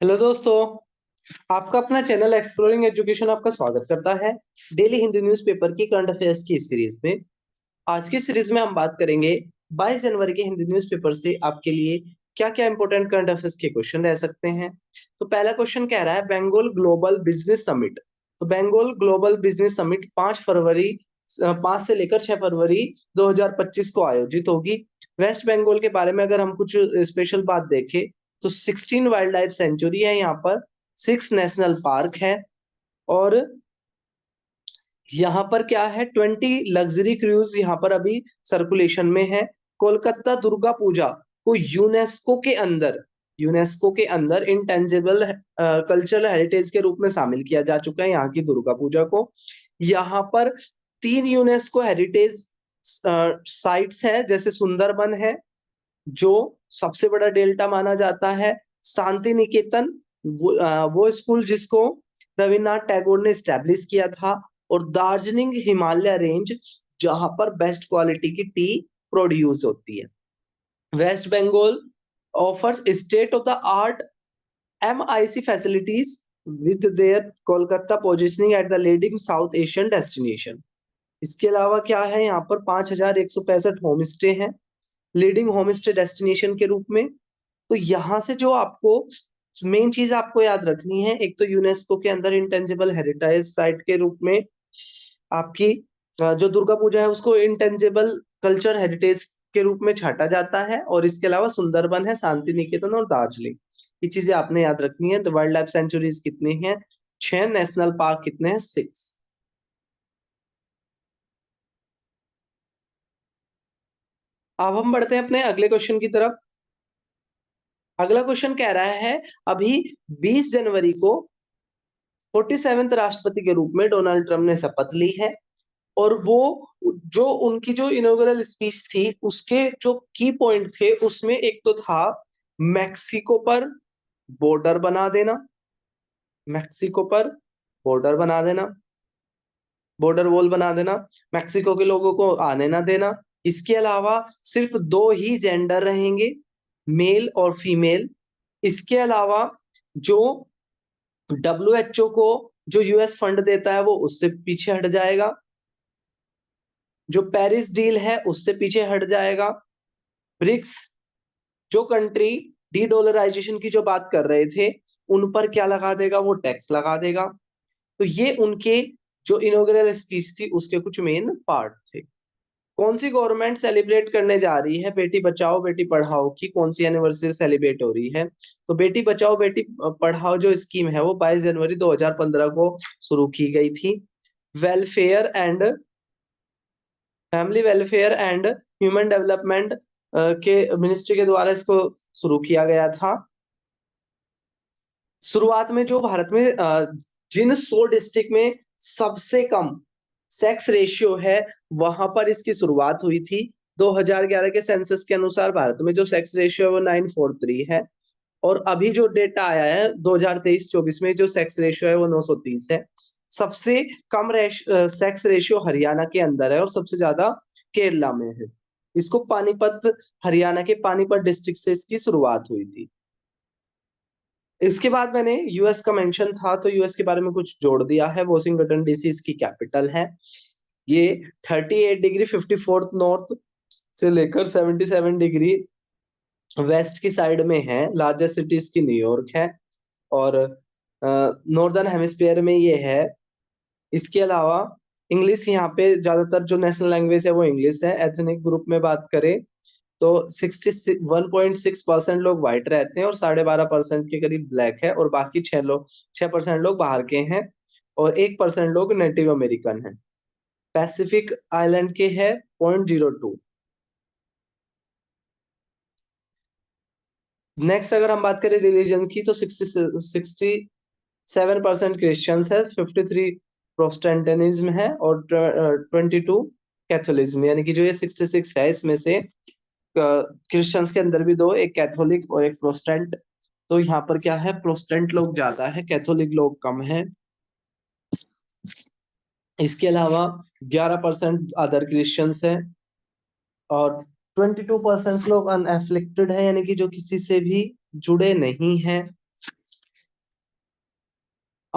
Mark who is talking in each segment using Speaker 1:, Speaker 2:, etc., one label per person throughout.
Speaker 1: Hello दोस्तों। आपका अपना चैनल एक्सप्लोरिंग एजुकेशन आपका स्वागत करता है डेली हिंदी न्यूज़पेपर की करंट अफेयर्स की इस सीरीज में। आज की सीरीज में हम बात करेंगे 22 जनवरी के हिंदी न्यूज़पेपर से आपके लिए क्या-क्या इंपॉर्टेंट करंट अफेयर्स के क्वेश्चन रह सकते हैं। तो पहला क्वेश्चन कह रहा है बंगाल ग्लोबल बिजनेस समिट। तो बंगाल ग्लोबल बिजनेस समिट 5 से लेकर 6 फरवरी 2025 को आयोजित होगी। वेस्ट बंगाल के बारे में अगर हम कुछ स्पेशल बात देखें तो 16 वाइल्ड लाइफ सेंचुरी है यहाँ पर, 6 नेशनल पार्क है और यहाँ पर क्या है 20 लग्जरी क्रूज यहाँ पर अभी सर्कुलेशन में है। कोलकाता दुर्गा पूजा को यूनेस्को के अंदर इंटेंजिबल कल्चरल हेरिटेज के रूप में शामिल किया जा चुका है यहाँ की दुर्गा पूजा को। यहाँ पर 3 यूनेस्को हेरिटेज साइट्स है, जैसे सुंदरबन है जो सबसे बड़ा डेल्टा माना जाता है, शांति निकेतन वो स्कूल जिसको रविन्द्रनाथ टैगोर ने स्टैब्लिश किया था, और दार्जिलिंग हिमालय रेंज जहां पर बेस्ट क्वालिटी की टी प्रोड्यूस होती है। West Bengal offers state of the art MIC facilities with their Kolkata positioning at the leading South Asian destination. इसके अलावा क्या है, यहाँ पर 5165 होम स्टे हैं लीडिंग होम स्टे डेस्टिनेशन के रूप में। तो यहाँ से जो आपको मेन चीज आपको याद रखनी है, एक तो यूनेस्को के अंदर इंटेंजिबल हेरिटेज साइट के रूप में आपकी जो दुर्गा पूजा है उसको इंटेंजिबल कल्चर हेरिटेज के रूप में छाटा जाता है, और इसके अलावा सुंदरबन है, शांति निकेतन और दार्जिलिंग। ये चीजें आपने याद रखनी है। तो वाइल्ड लाइफ सेंचुरीज कितनी हैं? 6। नेशनल पार्क कितने हैं? 6। अब हम बढ़ते हैं अपने अगले क्वेश्चन की तरफ। अगला क्वेश्चन कह रहा है अभी 20 जनवरी को 47वें राष्ट्रपति के रूप में डोनाल्ड ट्रंप ने शपथ ली है, और वो जो उनकी जो इनॉग्रेल स्पीच थी उसके जो की पॉइंट थे उसमें एक तो था मैक्सिको पर बॉर्डर बना देना, मैक्सिको पर बॉर्डर बना देना, बॉर्डर वॉल बना देना, मैक्सिको के लोगों को आने ना देना। इसके अलावा सिर्फ 2 ही जेंडर रहेंगे, मेल और फीमेल। इसके अलावा जो WHO को जो यूएस फंड देता है वो उससे पीछे हट जाएगा, जो पेरिस डील है उससे पीछे हट जाएगा। ब्रिक्स जो कंट्री डी डॉलराइजेशन की जो बात कर रहे थे उन पर क्या लगा देगा, वो टैक्स लगा देगा। तो ये उनके जो इनॉग्रेल स्पीच थी उसके कुछ मेन पार्ट थे। कौन सी गवर्नमेंट सेलिब्रेट करने जा रही है बेटी बचाओ बेटी पढ़ाओ की? कौन सी एनिवर्सरी सेलिब्रेट हो रही है? तो बेटी बचाओ बेटी पढ़ाओ जो स्कीम है वो 22 जनवरी 2015 को शुरू की गई थी। Welfare and family welfare and human development के मिनिस्ट्री के द्वारा इसको शुरू किया गया था। शुरुआत में जो भारत में जिन 100 डिस्ट्रिक्ट में सबसे कम सेक्स रेशियो है वहां पर इसकी शुरुआत हुई थी। 2011 के सेंसस के अनुसार भारत में जो सेक्स रेशियो है वो 943 है, और अभी जो डेटा आया है 2023-24 में जो सेक्स रेशियो है वो 930 है। सबसे कम सेक्स रेशियो हरियाणा के अंदर है और सबसे ज्यादा केरला में है। इसको पानीपत, हरियाणा के पानीपत डिस्ट्रिक्ट से इसकी शुरुआत हुई थी। इसके बाद मैंने यूएस का मेंशन था तो यूएस के बारे में कुछ जोड़ दिया है। वॉशिंगटन डीसी इसकी कैपिटल है। ये 38 डिग्री 54 नॉर्थ से लेकर 77 डिग्री वेस्ट की साइड में है। लार्जेस्ट सिटी इसकी न्यूयॉर्क है, और नॉर्दर्न हेमिस्फीयर में ये है। इसके अलावा इंग्लिश यहाँ पे ज्यादातर जो नेशनल लैंग्वेज है वो इंग्लिश है। एथनिक ग्रुप में बात करें तो 61.6% लोग व्हाइट रहते हैं और 12.5% के करीब ब्लैक है, और बाकी 6% लोग बाहर के हैं, और 1% लोग नेटिव अमेरिकन हैं। पैसिफिक आइलैंड के है 0.02। नेक्स्ट अगर हम बात करें रिलीजन की तो 67% क्रिश्चियंस है, 53 प्रोटेस्टेंटिज्म है, और 22 कैथोलिज्म। यानी कि जो ये 66 है इसमें से क्रिश्चियंस के अंदर भी दो, एक कैथोलिक और एक प्रोटेस्टेंट। तो यहाँ पर क्या है, प्रोटेस्टेंट लोग ज्यादा है, कैथोलिक लोग कम है। इसके अलावा 11% अदर क्रिश्चियंस है, और 22% लोग अनएफ्लिक्टेड है, यानी कि जो किसी से भी जुड़े नहीं हैं।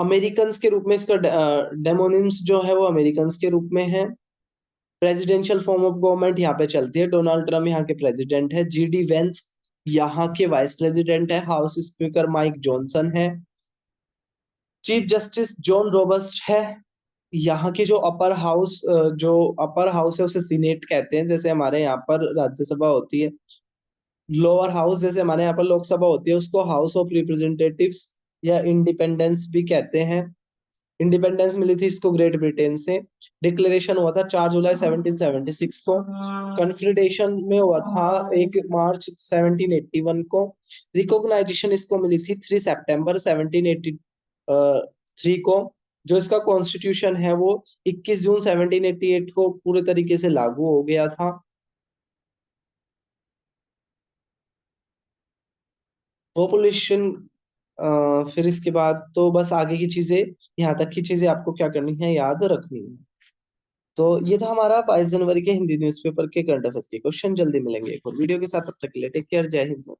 Speaker 1: अमेरिकन्स के रूप में इसका डेमोनिम्स जो है वो अमेरिकन्स के रूप में है। प्रेसिडेंशियल फॉर्म ऑफ गवर्नमेंट यहाँ पे चलती है। डोनाल्ड ट्रम्प यहाँ के प्रेसिडेंट है। जीडी वेंस यहाँ के वाइस प्रेसिडेंट है। हाउस स्पीकर माइक जॉनसन है। चीफ जस्टिस जॉन रॉबर्ट्स है। यहाँ की जो अपर हाउस है उसे सीनेट कहते हैं, जैसे हमारे यहाँ पर राज्यसभा होती है। लोअर हाउस जैसे हमारे यहाँ पर लोकसभा होती है उसको हाउस ऑफ रिप्रेजेंटेटिव्स या इंडिपेंडेंस भी कहते हैं। इंडिपेंडेंस मिली थी इसको ग्रेट ब्रिटेन से। डिक्लेरेशन हुआ था 4 जुलाई 1776 को। कन्फेडरेशन में हुआ था 1 मार्च 1781 को। रिकॉग्नाइजेशन इसको मिली थी 3 सितंबर 1783 को। जो इसका कॉन्स्टिट्यूशन है वो 21 जून 1788 को पूरे तरीके से लागू हो गया था। पॉपुलेशन फिर इसके बाद तो बस आगे की चीजें, यहाँ तक की चीजें आपको क्या करनी है, याद रखनी है। तो ये था हमारा 22 जनवरी के हिंदी न्यूज़पेपर के करंट अफेयर्स के क्वेश्चन। जल्दी मिलेंगे एक और वीडियो के साथ, तब तक के लिए टेक केयर, जय हिंद।